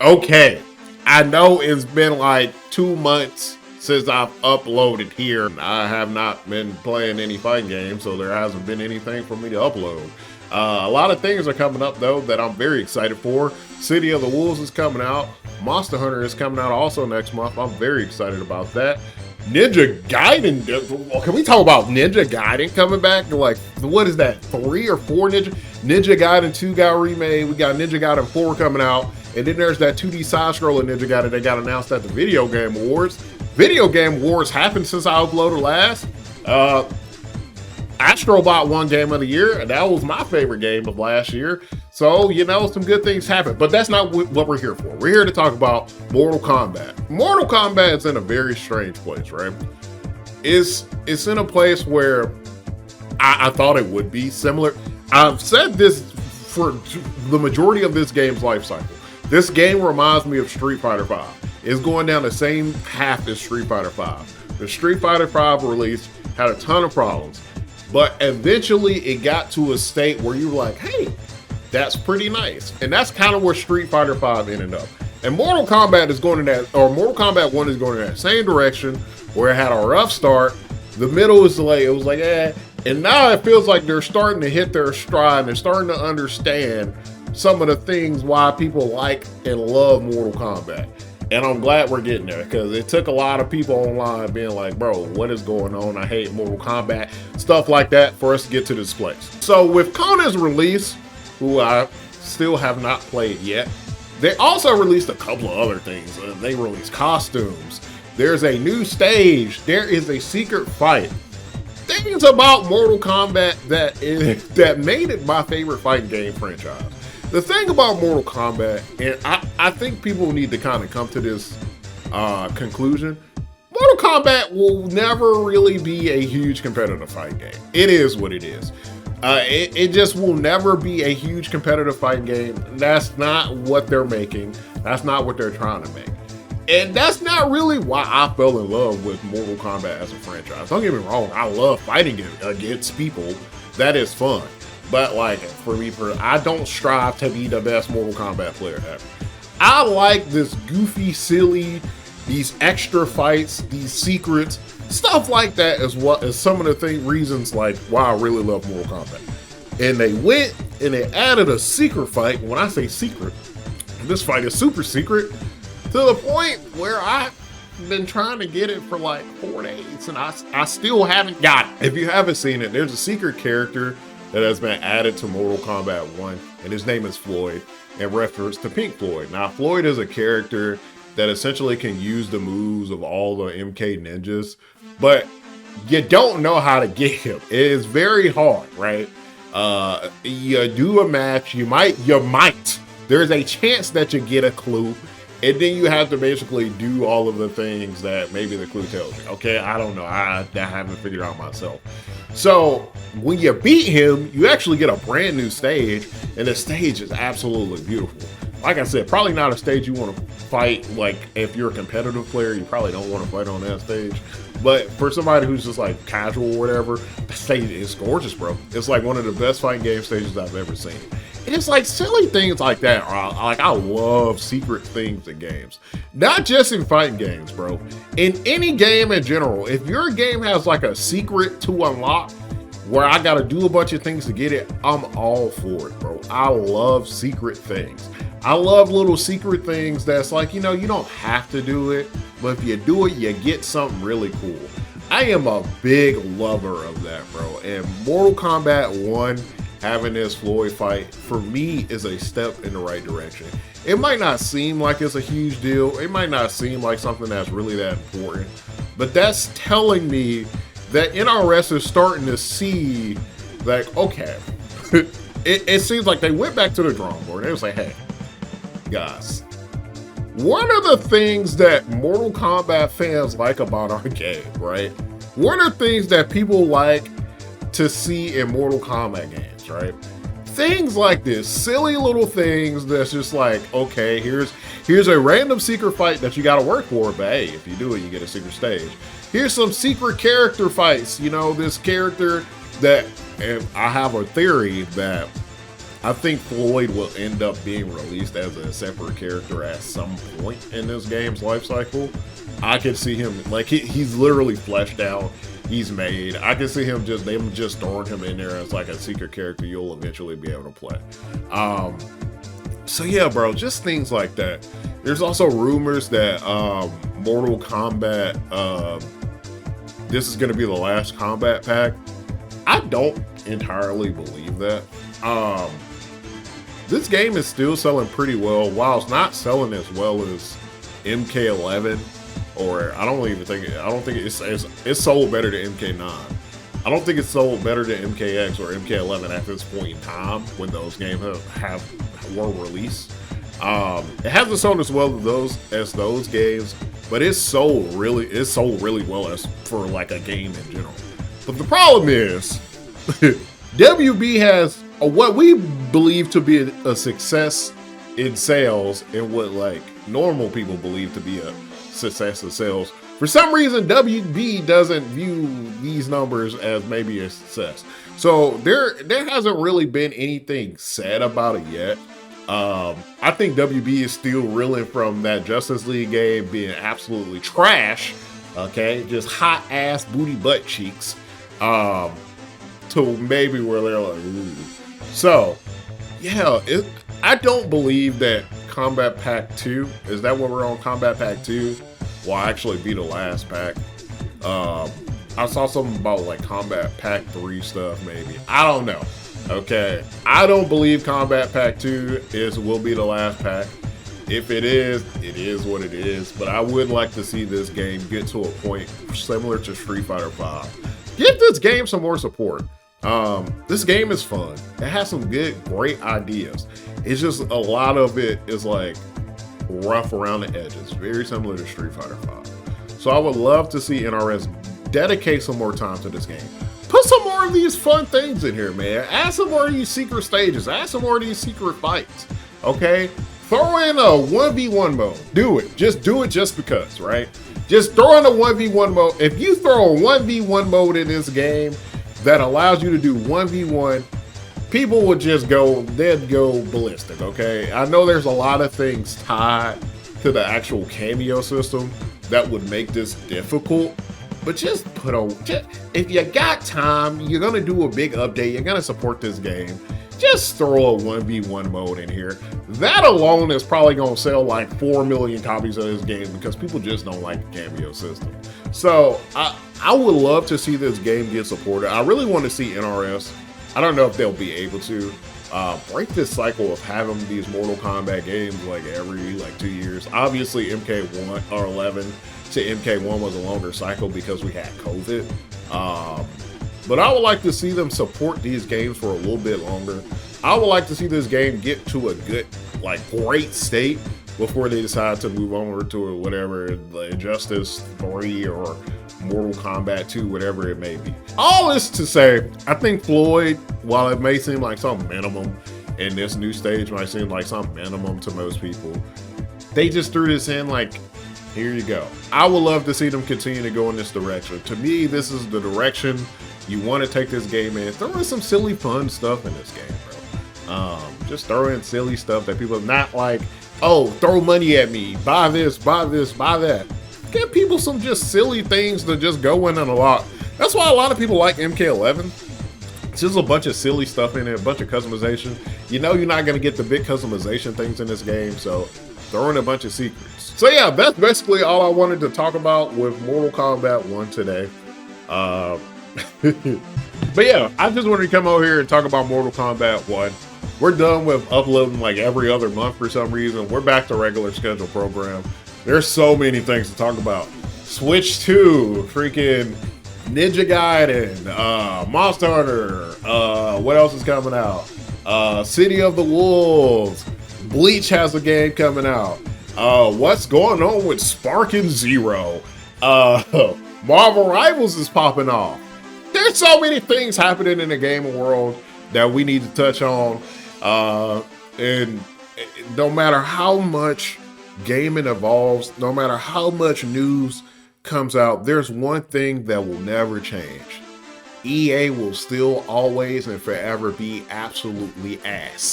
Okay, I know it's been like 2 months since I've uploaded here. I have not been playing any fighting games, so there hasn't been anything for me to upload. A lot of things are coming up though that I'm very excited for. City of the Wolves is coming out. Monster Hunter is coming out also next month. I'm very excited about that. Ninja Gaiden, can we talk about Ninja Gaiden coming back? Like, what is that, 3 or 4 Ninja Gaiden 2 got remade. We got Ninja Gaiden 4 coming out. And then there's that 2D side-scroller Ninja Gaiden that got announced at the Video Game Awards. Video Game Awards happened since I uploaded last. Astrobot won Game of the Year, and that was my favorite game of last year. So, you know, some good things happen. But that's not what we're here for. We're here to talk about Mortal Kombat. Mortal Kombat is in a very strange place, right? It's in a place where I thought it would be similar. I've said this for the majority of this game's life cycle. This game reminds me of Street Fighter V. It's going down the same path as Street Fighter V. The Street Fighter V release had a ton of problems, but eventually it got to a state where you were like, hey, that's pretty nice. And that's kind of where Street Fighter V ended up. And Mortal Kombat is going in that, or Mortal Kombat 1 is going in that same direction, where it had a rough start. The middle was like, it was like, eh. And now it feels like they're starting to hit their stride and they're starting to understand some of the things why people like and love Mortal Kombat. And I'm glad we're getting there, because it took a lot of people online being like, bro, what is going on? I hate Mortal Kombat, stuff like that, for us to get to this place. So with Kona's release, who I still have not played yet, they also released a couple of other things. They released costumes. There's a new stage. There is a secret fight. Things about Mortal Kombat that made it my favorite fighting game franchise. The thing about Mortal Kombat, and I think people need to kind of come to this conclusion, Mortal Kombat will never really be a huge competitive fighting game. It is what it is. It just will never be a huge competitive fighting game. That's not what they're making. That's not what they're trying to make. And that's not really why I fell in love with Mortal Kombat as a franchise. Don't get me wrong, I love fighting against people. That is fun. But like, for me, I don't strive to be the best Mortal Kombat player ever. I like this goofy, silly, these extra fights, these secrets, stuff like that is what is some of the reasons like why I really love Mortal Kombat. And they went and they added a secret fight. When I say secret, this fight is super secret, to the point where I've been trying to get it for like 4 days and I still haven't got it. If you haven't seen it, there's a secret character that has been added to Mortal Kombat 1, and his name is Floyd, in reference to Pink Floyd. Now, Floyd is a character that essentially can use the moves of all the MK ninjas, but you don't know how to get him. It is very hard, right? You do a match, you might, there's a chance that you get a clue, and then you have to basically do all of the things that maybe the clue tells you. Okay, I don't know. I haven't figured out myself. So when you beat him, you actually get a brand new stage, and the stage is absolutely beautiful. Like I said, probably not a stage you want to fight. Like if you're a competitive player, you probably don't want to fight on that stage. But for somebody who's just like casual or whatever, the stage is gorgeous, bro. It's like one of the best fighting game stages I've ever seen. And it's like silly things like that. Like I love secret things in games. Not just in fighting games, bro. In any game in general, if your game has like a secret to unlock where I gotta do a bunch of things to get it, I'm all for it, bro. I love secret things. I love little secret things that's like, you know, you don't have to do it, but if you do it, you get something really cool. I am a big lover of that, bro. And Mortal Kombat 1 having this Floyd fight, for me, is a step in the right direction. It might not seem like it's a huge deal. It might not seem like something that's really that important, but that's telling me that NRS is starting to see, like, okay, it seems like they went back to the drawing board. They was like, hey, guys, one of the things that Mortal Kombat fans like about our game, right? One of the things that people like to see in Mortal Kombat games, right? Things like this, silly little things that's just like, okay, here's a random secret fight that you gotta work for, but hey, if you do it, you get a secret stage. Here's some secret character fights, you know, this character that, and I have a theory that I think Floyd will end up being released as a separate character at some point in this game's life cycle. I could see him, like, he's literally fleshed out. He's made. I can see him just throwing him in there as like a secret character you'll eventually be able to play. So yeah, bro, just things like that. There's also rumors that Mortal Kombat, this is going to be the last Kombat pack. I don't entirely believe that. This game is still selling pretty well, while it's not selling as well as MK11, or I don't think it's sold better than MK9. I don't think it's sold better than MKX or MK11 at this point in time when those games were released. It hasn't sold as well as those games, but it's sold really well as for like a game in general. But the problem is, WB has what we believe to be a success in sales and what like normal people believe to be a success in sales. For some reason, WB doesn't view these numbers as maybe a success. So there hasn't really been anything said about it yet. I think WB is still reeling from that Justice League game being absolutely trash. Okay, just hot ass booty butt cheeks. To maybe where they're like, ooh. So, yeah, I don't believe that Kombat Pack 2, is that what we're on? Kombat Pack 2 will actually be the last pack. I saw something about like Kombat Pack 3 stuff, maybe. I don't know. Okay, I don't believe Kombat Pack 2 will be the last pack. If it is what it is. But I would like to see this game get to a point similar to Street Fighter V. Give this game some more support. This game is fun. It has some great ideas. It's just a lot of it is like rough around the edges, very similar to Street Fighter V. So I would love to see NRS dedicate some more time to this game. Put some more of these fun things in here, man. Add some more of these secret stages. Add some more of these secret fights. Okay? Throw in a 1v1 mode. Do it. Just do it just because, right? Just throw in a 1v1 mode. If you throw a 1v1 mode in this game that allows you to do 1v1, people would just they'd go ballistic, okay? I know there's a lot of things tied to the actual cameo system that would make this difficult, but just if you got time, you're gonna do a big update, you're gonna support this game, just throw a 1v1 mode in here. That alone is probably gonna sell like 4 million copies of this game because people just don't like the cameo system. So I would love to see this game get supported. I really want to see NRS. I don't know if they'll be able to break this cycle of having these Mortal Kombat games like every 2 years. Obviously, MK1 or 11 to MK1 was a longer cycle because we had COVID. But I would like to see them support these games for a little bit longer. I would like to see this game get to a good, great state before they decide to move over to whatever, Injustice 3 or Mortal Kombat 2, whatever it may be. All this to say, I think Floyd, while it may seem like some minimum in this new stage, might seem like some minimum to most people, they just threw this in here you go. I would love to see them continue to go in this direction. To me, this is the direction you want to take this game in. Throw in some silly fun stuff in this game, bro. Just throw in silly stuff that people are not like, oh, throw money at me, buy this, buy that. Give people some just silly things to just go in and unlock. That's why a lot of people like MK11. It's just a bunch of silly stuff in it, a bunch of customization. You know you're not going to get the big customization things in this game, so throw in a bunch of secrets. So yeah, that's basically all I wanted to talk about with Mortal Kombat 1 today. But yeah, I just wanted to come over here and talk about Mortal Kombat 1. We're done with uploading every other month for some reason. We're back to regular schedule program. There's so many things to talk about. Switch 2, freaking Ninja Gaiden, Monster Hunter, what else is coming out? City of the Wolves, Bleach has a game coming out. What's going on with Spark and Zero? Marvel Rivals is popping off. There's so many things happening in the gaming world that we need to touch on. And no matter how much gaming evolves, no matter how much news comes out, there's one thing that will never change. EA will still always and forever be absolutely ass.